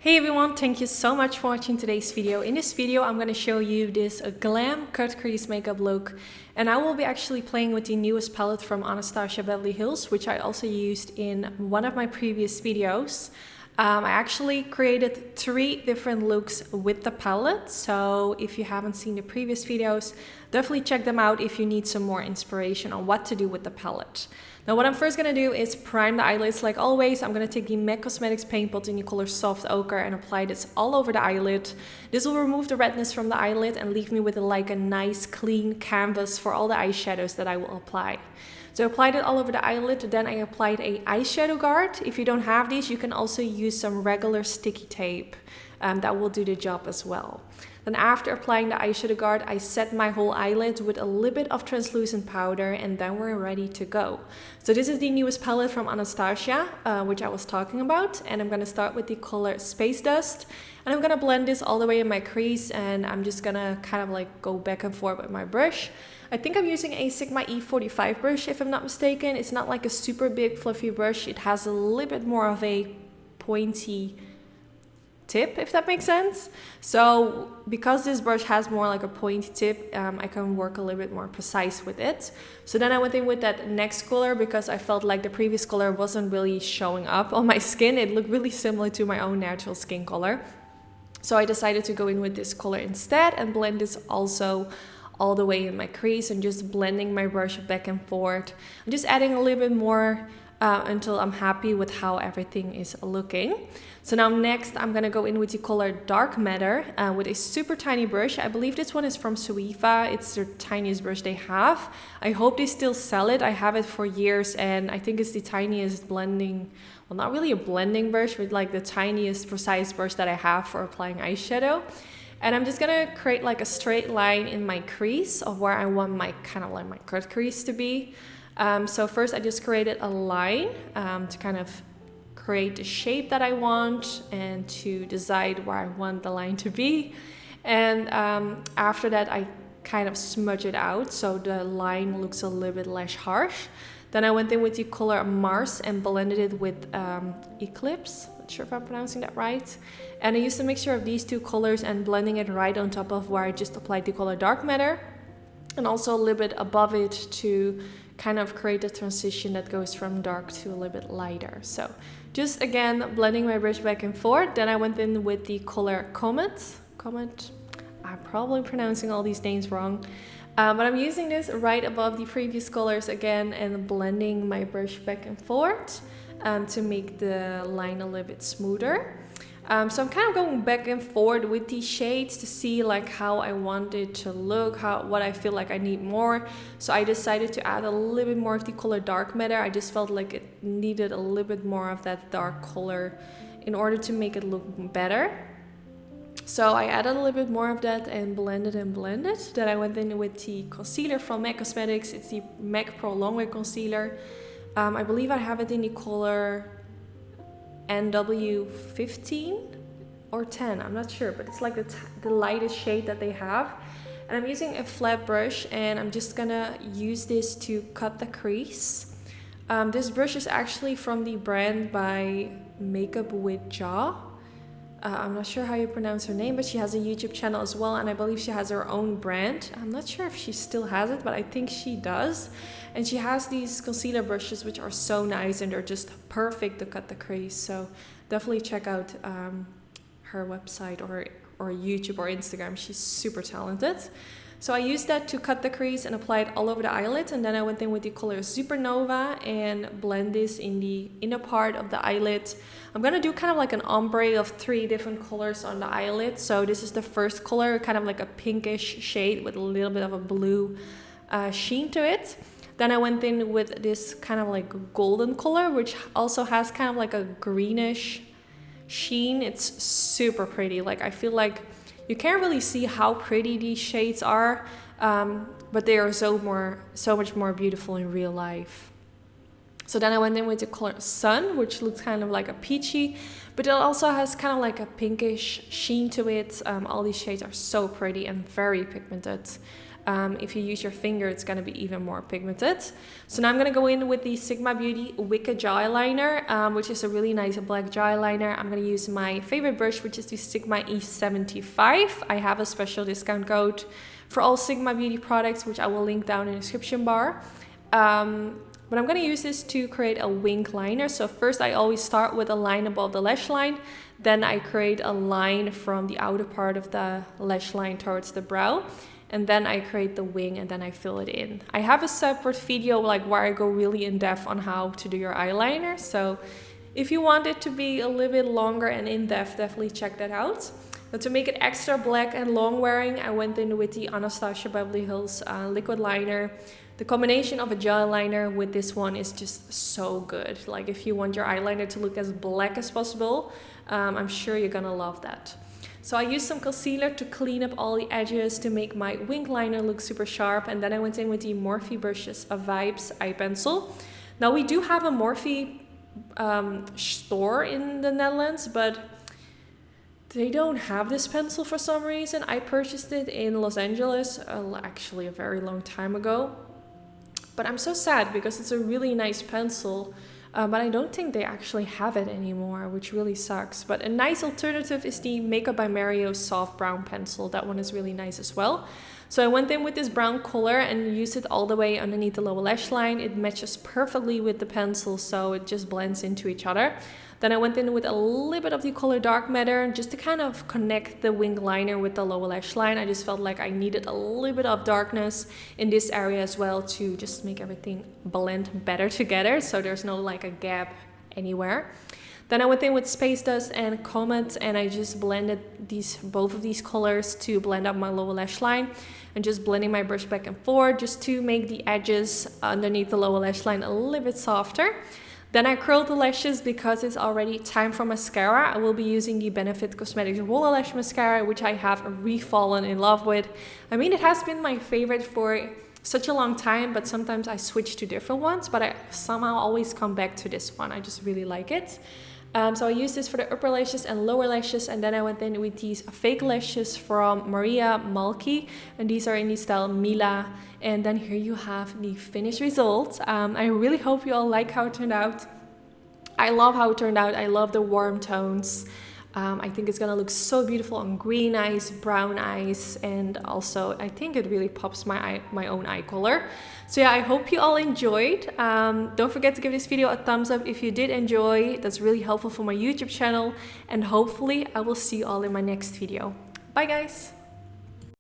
Hey everyone, thank you so much for watching today's video. In this video, I'm going to show you this Glam cut crease makeup look. And I will be actually playing with the newest palette from Anastasia Beverly Hills, which I also used in one of my previous videos. I actually created 3 different looks with the palette. So if you haven't seen the previous videos, definitely check them out if you need some more inspiration on what to do with the palette. Now what I'm first going to do is prime the eyelids like always. I'm going to take the MAC Cosmetics paint pot in the color Soft Ochre and apply this all over the eyelid. This will remove the redness from the eyelid and leave me with like a nice clean canvas for all the eyeshadows that I will apply. So I applied it all over the eyelid, then I applied a eyeshadow guard. If you don't have these, you can also use some regular sticky tape. That will do the job as well. Then after applying the eyeshadow guard, I set my whole eyelid with a little bit of translucent powder and then we're ready to go. So this is the newest palette from Anastasia, which I was talking about. And I'm going to start with the color Space Dust. And I'm going to blend this all the way in my crease and I'm just going to kind of like go back and forth with my brush. I think I'm using a Sigma E45 brush if I'm not mistaken. It's not like a super big fluffy brush. It has a little bit more of a pointy tip, if that makes sense. So because this brush has more like a pointy tip, I can work a little bit more precise with it. So then I went in with that next color because I felt like the previous color wasn't really showing up on my skin. It looked really similar to my own natural skin color. So I decided to go in with this color instead and blend this also all the way in my crease and just blending my brush back and forth. I'm just adding a little bit more until I'm happy with how everything is looking. So now next I'm gonna go in with the color Dark Matter with a super tiny brush. I believe this one is from Suifa. It's the tiniest brush they have. I hope they still sell it. I have it for years and I think it's the tiniest blending, well, not really a blending brush, but like the tiniest precise brush that I have for applying eyeshadow. And I'm just gonna create like a straight line in my crease of where I want my kind of like my cut crease to be. So first I just created a line to kind of create the shape that I want and to decide where I want the line to be. And after that I kind of smudge it out so the line looks a little bit less harsh. Then I went in with the color Mars and blended it with Eclipse. Not sure if I'm pronouncing that right. And I used a mixture of these 2 colors and blending it right on top of where I just applied the color Dark Matter. And also a little bit above it to kind of create a transition that goes from dark to a little bit lighter. So just again blending my brush back and forth. Then I went in with the color Comet. I'm probably pronouncing all these names wrong. But I'm using this right above the previous colors again and blending my brush back and forth to make the line a little bit smoother. So I'm kind of going back and forth with these shades to see like how I want it to look, what I feel like I need more. So I decided to add a little bit more of the color Dark Matter. I just felt like it needed a little bit more of that dark color in order to make it look better. So I added a little bit more of that and blended. Then I went in with the concealer from MAC Cosmetics. It's the MAC Pro Longwear Concealer. I believe I have it in the color NW15 or 10, I'm not sure, but it's like the lightest shade that they have. And I'm using a flat brush and I'm just gonna use this to cut the crease. This brush is actually from the brand by Makeup with Jaw. I'm not sure how you pronounce her name, but she has a YouTube channel as well, and I believe she has her own brand. I'm not sure if she still has it, but I think she does. And she has these concealer brushes which are so nice and they're just perfect to cut the crease. So definitely check out her website or YouTube or Instagram. She's super talented. So I used that to cut the crease and apply it all over the eyelid, and then I went in with the color Supernova and blend this in the inner part of the eyelid. I'm gonna do kind of like an ombre of 3 different colors on the eyelid. So this is the first color, kind of like a pinkish shade with a little bit of a blue sheen to it. Then I went in with this kind of like golden color, which also has kind of like a greenish sheen. It's super pretty. Like I feel like you can't really see how pretty these shades are, but they are so much more beautiful in real life. So then I went in with the color Sun, which looks kind of like a peachy, but it also has kind of like a pinkish sheen to it. All these shades are so pretty and very pigmented. If you use your finger, it's going to be even more pigmented. So now I'm going to go in with the Sigma Beauty Wicked Gel Eyeliner, which is a really nice black gel eyeliner. I'm going to use my favorite brush, which is the Sigma E75. I have a special discount code for all Sigma Beauty products, which I will link down in the description bar. But I'm going to use this to create a wing liner. So first I always start with a line above the lash line. Then I create a line from the outer part of the lash line towards the brow. And then I create the wing and then I fill it in. I have a separate video like where I go really in depth on how to do your eyeliner. So if you want it to be a little bit longer and in depth, definitely check that out. But to make it extra black and long wearing, I went in with the Anastasia Beverly Hills liquid liner. The combination of a gel eyeliner with this one is just so good. Like if you want your eyeliner to look as black as possible, I'm sure you're gonna love that. So I used some concealer to clean up all the edges to make my wing liner look super sharp. And then I went in with the Morphe brushes, a Vibes eye pencil. Now we do have a Morphe store in the Netherlands, but they don't have this pencil for some reason. I purchased it in Los Angeles, actually a very long time ago. But I'm so sad because it's a really nice pencil, but I don't think they actually have it anymore, which really sucks. But a nice alternative is the Makeup by Mario soft brown pencil. That one is really nice as well. So I went in with this brown color and used it all the way underneath the lower lash line. It matches perfectly with the pencil, so it just blends into each other. Then I went in with a little bit of the color Dark Matter just to kind of connect the wing liner with the lower lash line. I just felt like I needed a little bit of darkness in this area as well to just make everything blend better together, so there's no like a gap anywhere. Then I went in with Space Dust and Comet and I just blended both of these colors to blend up my lower lash line and just blending my brush back and forth just to make the edges underneath the lower lash line a little bit softer. Then I curled the lashes because it's already time for mascara. I will be using the Benefit Cosmetics Roller Lash Mascara, which I have re-fallen in love with. I mean, it has been my favorite for such a long time, but sometimes I switch to different ones, but I somehow always come back to this one. I just really like it. So I used this for the upper lashes and lower lashes, and then I went in with these fake lashes from Maria Malki, and these are in the style Mila. And then here you have the finished result. I really hope you all like how it turned out. I love how it turned out. I love the warm tones. I think it's gonna look so beautiful on green eyes, brown eyes, and also I think it really pops my own eye color. So yeah, I hope you all enjoyed. Don't forget to give this video a thumbs up if you did enjoy. That's really helpful for my YouTube channel, and hopefully I will see you all in my next video. Bye guys!